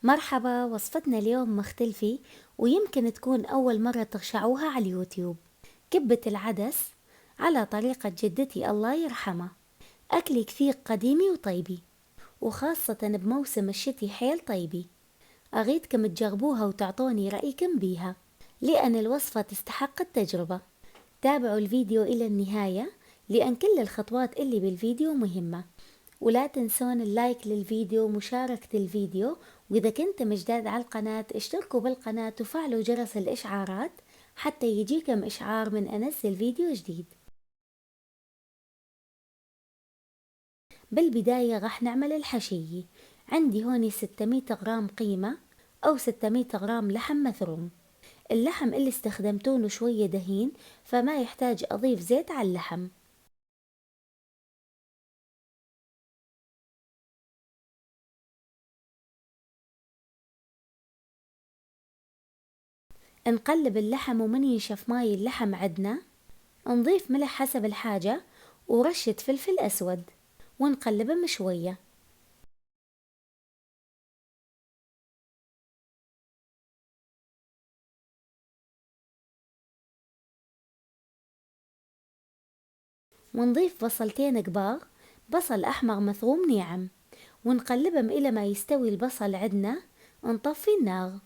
مرحبا، وصفتنا اليوم مختلفة ويمكن تكون أول مرة ترشعوها على اليوتيوب. كبة العدس على طريقة جدتي الله يرحمها. أكلي كثير قديمي وطيبي، وخاصة بموسم الشتي حيل طيبي. أريدكم تجربوها وتعطوني رأيكم بيها، لأن الوصفة تستحق التجربة. تابعوا الفيديو إلى النهاية، لأن كل الخطوات اللي بالفيديو مهمة. ولا تنسون اللايك للفيديو ومشاركة الفيديو. وإذا كنتم جداد على القناة اشتركوا بالقناة وفعلوا جرس الإشعارات حتى يجيكم إشعار من أنزل فيديو جديد. بالبداية راح نعمل الحشية. عندي هوني 600 غرام قيمة أو 600 غرام لحم مثروم. اللحم اللي استخدمتونه شوية دهين، فما يحتاج أضيف زيت على اللحم. نقلب اللحم، ومن ينشف ماي اللحم عدنا نضيف ملح حسب الحاجة ورشة فلفل أسود ونقلبهم شوية. ونضيف بصلتين كبار، بصل أحمر مثوم ناعم، ونقلبهم إلى ما يستوي البصل عدنا. نطفي النار.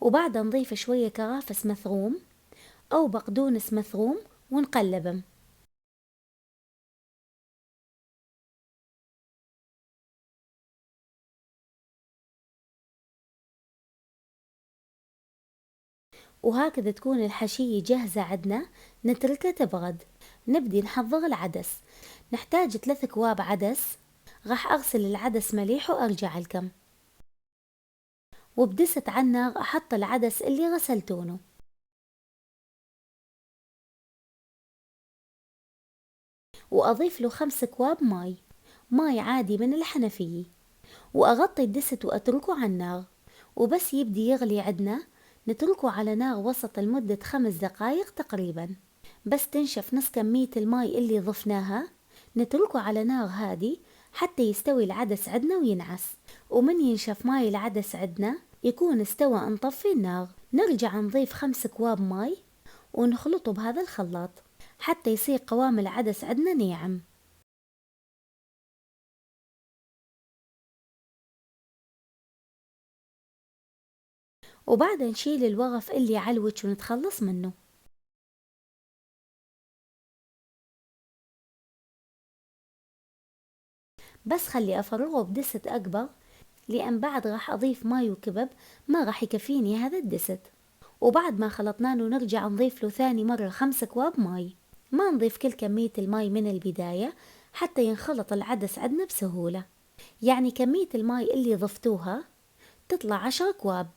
وبعدها نضيف شوية كرافس مثروم أو بقدونس مثروم ونقلبهم. وهكذا تكون الحشية جاهزة عدنا. نتركها تبرد. نبدي نحضر العدس. نحتاج 3 كواب عدس. راح أغسل العدس مليح وأرجع لكم. وبدست على النار أحط العدس اللي غسلتونه، وأضيف له 5 كواب ماي عادي من الحنفية، وأغطي الدست وأتركه على النار. وبس يبدي يغلي عدنا نتركه على نار وسط لمدة 5 دقايق تقريبا. بس تنشف نص كمية الماي اللي ضفناها نتركه على نار هادي حتى يستوي العدس عدنا وينعس. ومن ينشف ماي العدس عدنا يكون استوى نطفي النار. نرجع نضيف 5 كواب ماي ونخلطه بهذا الخلاط حتى يصير قوام العدس عدنا ناعم. وبعدها نشيل الوغف اللي على الوجه ونتخلص منه. بس خلي أفرغه بدست أكبر، لأن بعد راح أضيف ماي وكبب ما راح يكفيني هذا الدست. وبعد ما خلطناه نرجع نضيف له ثاني مرة 5 كواب ماي. ما نضيف كل كمية الماي من البداية حتى ينخلط العدس عدنا بسهولة. يعني كمية الماي اللي ضفتوها تطلع 10 كواب.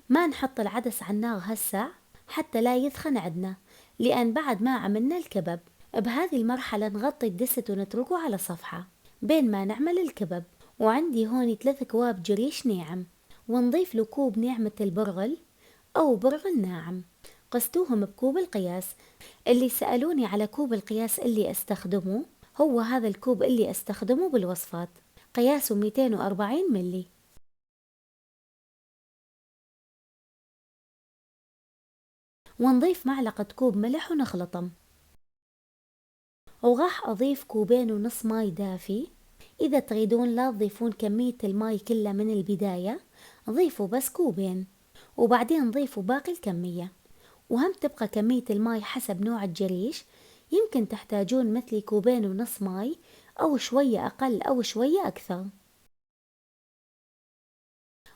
ما نحط العدس على النار هسع حتى لا يثخن عدنا، لأن بعد ما عملنا الكبب. بهذه المرحلة نغطي الدست ونتركه على صفحة بين ما نعمل الكبب. وعندي هون 3 كواب جريش ناعم، ونضيف له كوب ناعمة البرغل أو برغل ناعم. قستوهم بكوب القياس. اللي سألوني على كوب القياس اللي استخدمه، هو هذا الكوب اللي استخدمه بالوصفات، قياسه 240 ملي. ونضيف معلقة كوب ملح ونخلطهم. وراح أضيف كوبين ونص ماي دافي. إذا تريدون لا تضيفون كمية الماي كلها من البداية، ضيفوا بس كوبين وبعدين ضيفوا باقي الكمية. وهم تبقى كمية الماي حسب نوع الجريش. يمكن تحتاجون مثلي كوبين ونص ماي، أو شوية أقل أو شوية أكثر.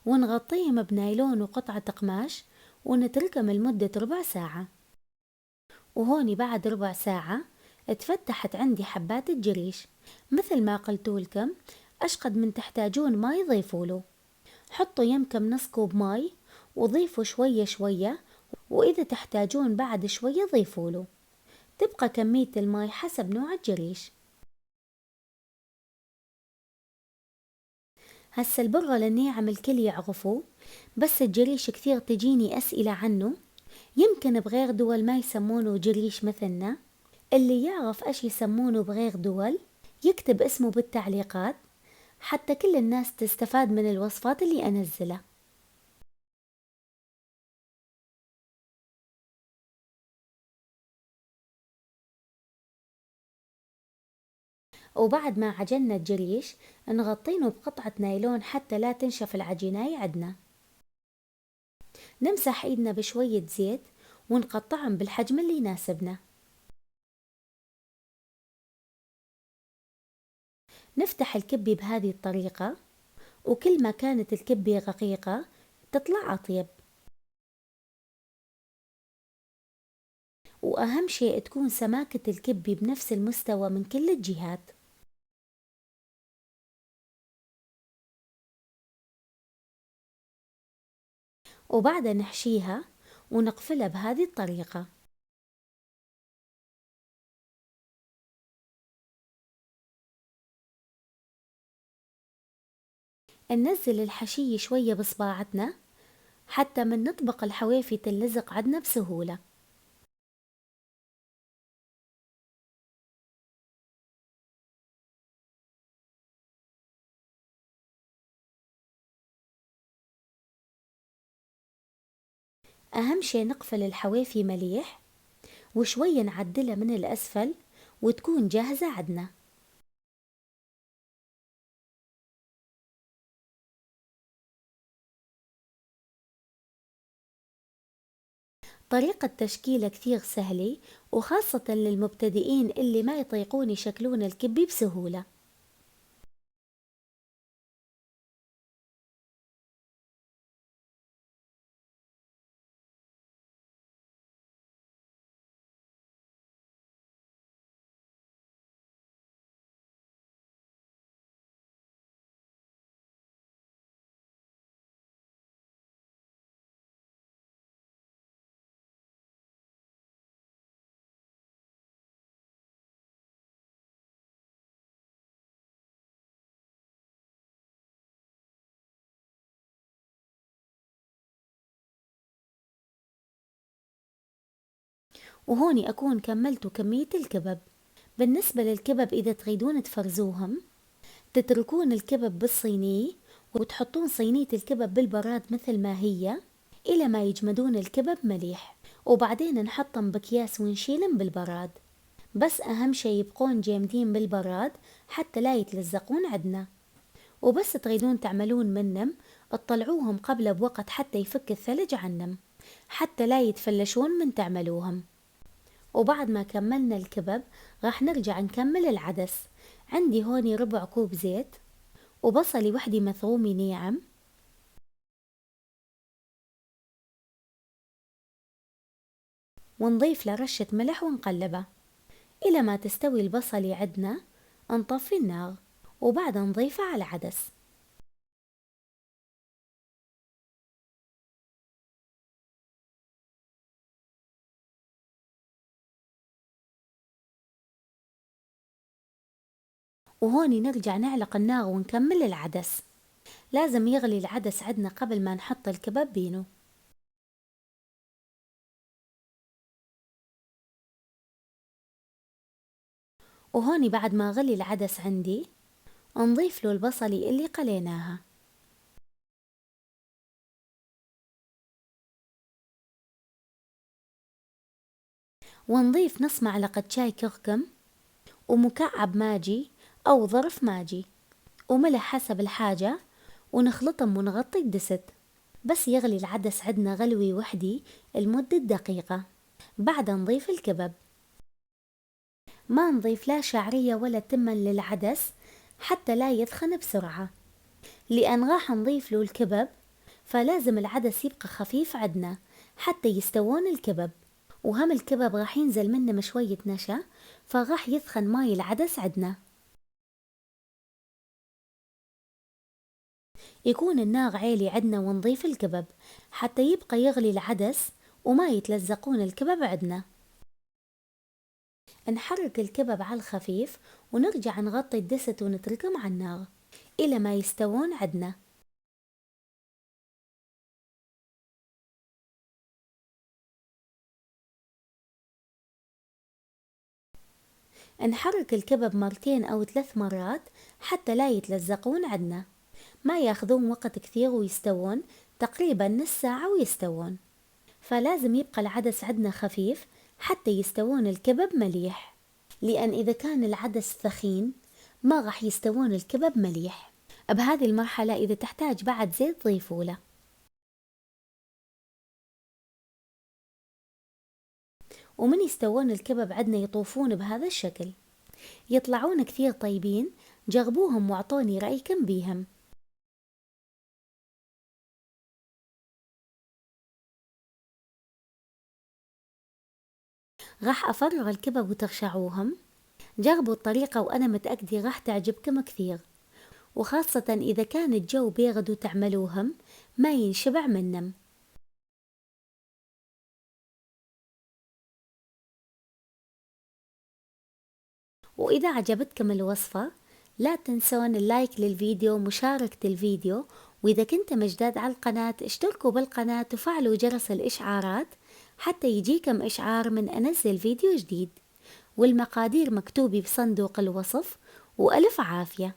ونغطيهم بنايلون وقطعة قماش ونتركهم لمدة ربع ساعة. وهوني بعد ربع ساعة اتفتحت عندي حبات الجريش. مثل ما قلتولكم، أشقد من تحتاجون ماي ضيفوله. حطوا يمكم نص كوب ماي وضيفوا شوية شوية، وإذا تحتاجون بعد شوية ضيفوله. تبقى كمية الماي حسب نوع الجريش. هسا البرغل الناعم الكل يعرفه، بس الجريش كثير تجيني أسئلة عنه. يمكن بغير دول ما يسمونه جريش مثلنا. اللي يعرف ايش يسمونه بغير دول يكتب اسمه بالتعليقات، حتى كل الناس تستفاد من الوصفات اللي أنزلها. وبعد ما عجنا الجريش نغطينه بقطعة نايلون حتى لا تنشف العجيناي عدنا. نمسح ايدنا بشوية زيت ونقطعهم بالحجم اللي يناسبنا. نفتح الكبة بهذه الطريقة، وكل ما كانت الكبة رقيقة تطلع أطيب. وأهم شيء تكون سماكة الكبة بنفس المستوى من كل الجهات. وبعدها نحشيها ونقفلها بهذه الطريقة. ننزل الحشية شوية بصباعتنا حتى من نطبق الحوافي تلزق عدنا بسهولة. أهم شي نقفل الحوافي مليح وشوية نعدلها من الأسفل وتكون جاهزة عدنا. طريقة تشكيلها كثير سهلة، وخاصة للمبتدئين اللي ما يطيقون يشكلون الكبة بسهولة. وهوني أكون كملت كمية الكبب. بالنسبة للكبب إذا تريدون تفرزوهم تتركون الكبب بالصينية وتحطون صينية الكبب بالبراد مثل ما هي إلى ما يجمدون الكبب مليح، وبعدين نحطهم بأكياس ونشيلهم بالبراد. بس أهم شي يبقون جامدين بالبراد حتى لا يتلزقون عدنا. وبس تريدون تعملون منهم تطلعوهم قبل بوقت حتى يفك الثلج عنهم، حتى لا يتفلشون من تعملوهم. وبعد ما كملنا الكبب راح نرجع نكمل العدس. عندي هوني ربع كوب زيت وبصلي وحدي مثرومي ناعم، ونضيف له رشة ملح ونقلبه إلى ما تستوي البصلة عدنا. نطفي النار وبعدها نضيفه على العدس. وهوني نرجع نعلق النار ونكمل العدس. لازم يغلي العدس عدنا قبل ما نحط الكباب بينه. وهوني بعد ما غلي العدس عندي نضيف له البصلة اللي قليناها، ونضيف نص معلقة شاي كركم ومكعب ماجي أو ظرف ماجي وملح حسب الحاجة، ونخلطهم ونغطي الدست. بس يغلي العدس عدنا غلوي وحدي لمدة دقيقة. بعدها نضيف الكبب. ما نضيف لا شعرية ولا تمن للعدس حتى لا يدخن بسرعة، لأن راح نضيف له الكبب، فلازم العدس يبقى خفيف عدنا حتى يستوون الكبب. وهم الكبب راح ينزل منه شوية نشا، فراح يثخن ماي العدس عدنا. يكون النار عالي عدنا ونضيف الكبب حتى يبقى يغلي العدس وما يتلزقون الكبب عدنا. نحرك الكبب على الخفيف ونرجع نغطي الدست ونتركهم على النار إلى ما يستوون عدنا. نحرك الكبب مرتين أو 3 مرات حتى لا يتلزقون عدنا، ما ياخذون وقت كثير ويستوون، تقريبا نص ساعة ويستوون، فلازم يبقى العدس عدنا خفيف حتى يستوون الكبب مليح، لأن إذا كان العدس ثخين ما راح يستوون الكبب مليح. بهذه المرحلة إذا تحتاج بعد زيت ضيفوا له. ومن يستوون الكبب عدنا يطوفون بهذا الشكل، يطلعون كثير طيبين، جربوهم واعطوني رأيكم بيهم. راح أفرغ الكبب وترشعوهم، جربوا الطريقة وأنا متأكدة راح تعجبكم كثير، وخاصة إذا كان الجو بيرد وتعملوهم ما ينشبع منهم. وإذا عجبتكم الوصفة لا تنسون اللايك للفيديو ومشاركة الفيديو، وإذا كنتم جداد على القناة اشتركوا بالقناة وفعلوا جرس الإشعارات حتى يجيكم إشعار من أنزل فيديو جديد. والمقادير مكتوبة بصندوق الوصف، وألف عافية.